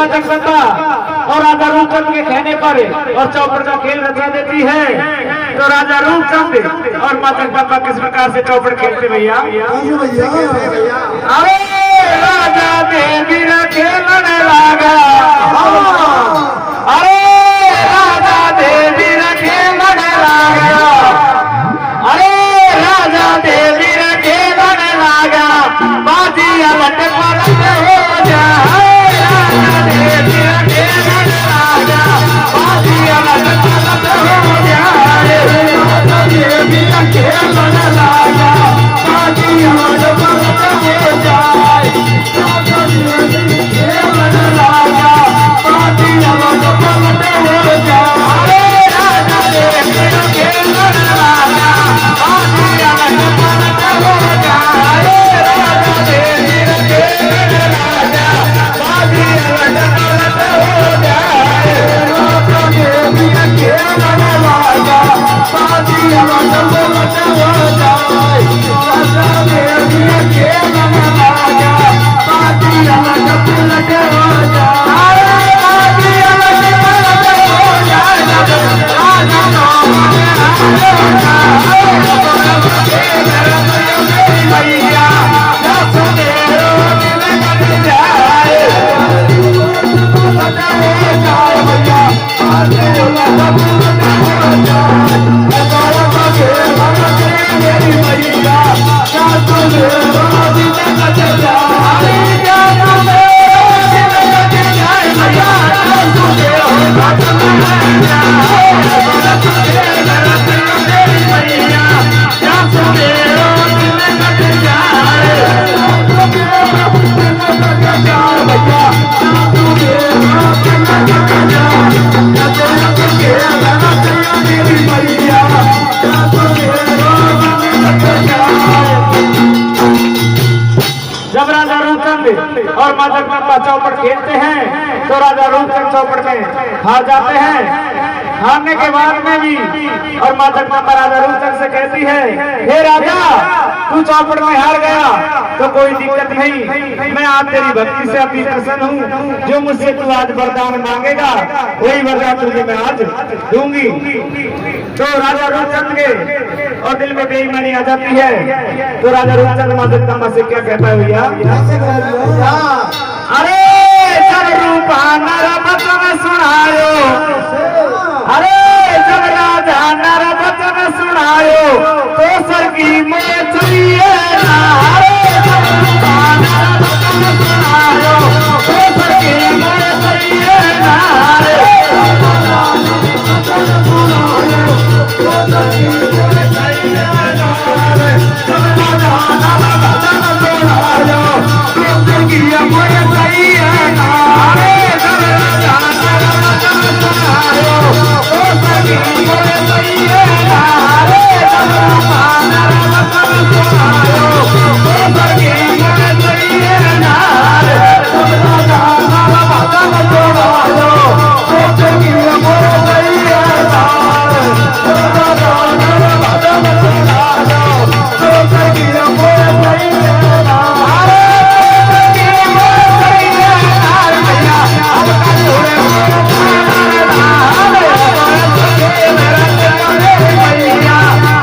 माँ जगदम्बा और राजा रूपचंद के कहने पर और चौपड़ का खेल रचा देती है। तो राजा रूपचंद और माँ जगदम्बा किस प्रकार से चौपड़ खेलते भैया? अरे राजा देवी खेलने लगा, अरे राजा देवी खेलने लगा, अरे राजा देवी खेलने लगा, बाजी अलट पलट हो जाए, राजा देवी खेलने लगा, बाजी अलट पलट हो जाए, राजा देवी खेलने लगा, बाजी अलट पलट हो जाए, राजा देवी खेलने लगा, बाजी अलट पलट हो जाए, राजा देवी खेलने लगा, बाजी अलट पलट हो जाए, राजा देवी खेलने लगा, बाजी अलट पलट हो जाए, राजा देवी खेलने लगा, बाजी अलट पलट हो जाए, राजा देवी खेलने लगा, बाजी अलट पलट हो जाए, बाजी अलट पलट हो जाए, राजा भैया सवेरो दिन कट जाए, जब राजा रूपचंद और माँ जगदम्बा चौपड़ खेलते हैं तो राजा रूपचंद चौपड़ में हार जाते हैं। हारने के बाद में भी और माँ जगदम्बा राजा रूपचंद से कहती है, हे राजा तू चौपड़ में हार गया तो कोई दिक्कत नहीं, मैं आज तेरी भक्ति से अति प्रसन्न हूँ, जो मुझसे तू आज वरदान मांगेगा वही वरदान तुझे मैं आज दूंगी। तो राजा रूपचंद के और दिल में बेईमानी आ जाती है। तो राजा रूपचंद माँ जगदम्बा से क्या कहता है भैया? अरे जब रूपा नर बचन सुनायो, अरे जब राजा नर बचन सुनायो तो सर की में चलिए ना, अरे जब रूपा नर बचन सुनायो तो सर की में चलिए ना, अरे बचन सुनायो तो सर की में चलिए ना, अरे जब राजा नर बचन सुनायो तो सर की में चलिए ना, अरे जब राजा नर बचन सुनायो तो सर की में चलिए ना, अरे जब रूपा नर बचन सुनायो तो सर की में चलिए ना, अरे जब राजा नर बचन सुनायो तो सर की में चलिए ना, जब राजा नर बचन सुनायो तो सर की में चलिए ना, अरे सर की में चलिए ना, भैया अब कल हुए भैया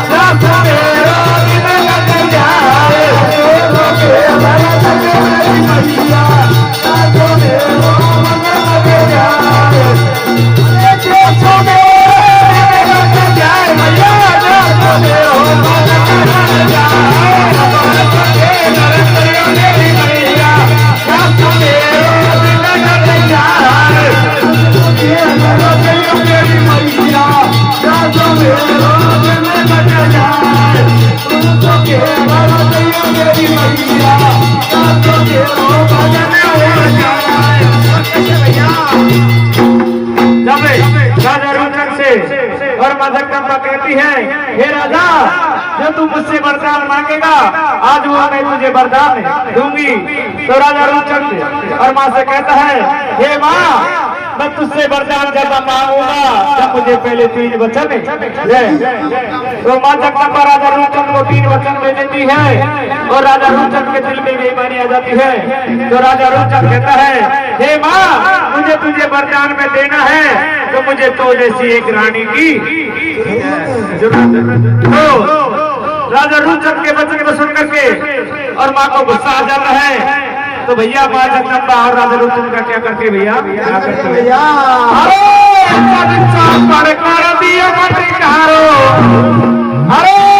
जब सवेरो दिन कट जाए, भैया जब सवेरो दिन कट जाए, जो सवेरो दिन कट जाए, भैया जब सवेरो दिन कट जाए, भैया जब सवेरो दिन कट जाए, राजा रूपचंद से और माँ जगदम्बा कहती है, हे राजा जो तू मुझसे वरदान मांगेगा आज वो मैं तुझे वरदान दूंगी। तो राजा रूपचंद और माँ से कहता है, हे माँ मैं तुझसे वरदान जब मांगूंगा जब मुझे पहले 3 वचन दे। तो माँ जगदम्बा राजा रूपचंद को 3 वचन दे देती है और राजा रूपचंद के दिल में बेईमानी आ जाती है। तो राजा रूपचंद कहता है, हे माँ मुझे तुझे वरदान में देना है तो मुझे तो जैसी एक रानी की तो राजा रूपचंद के वचन को सुन करके और माँ को गुस्सा आ जाता है। तो भैया माँ जगदम्बा और राजा रूपचंद का क्या करते भैया क्या करते भैया अरे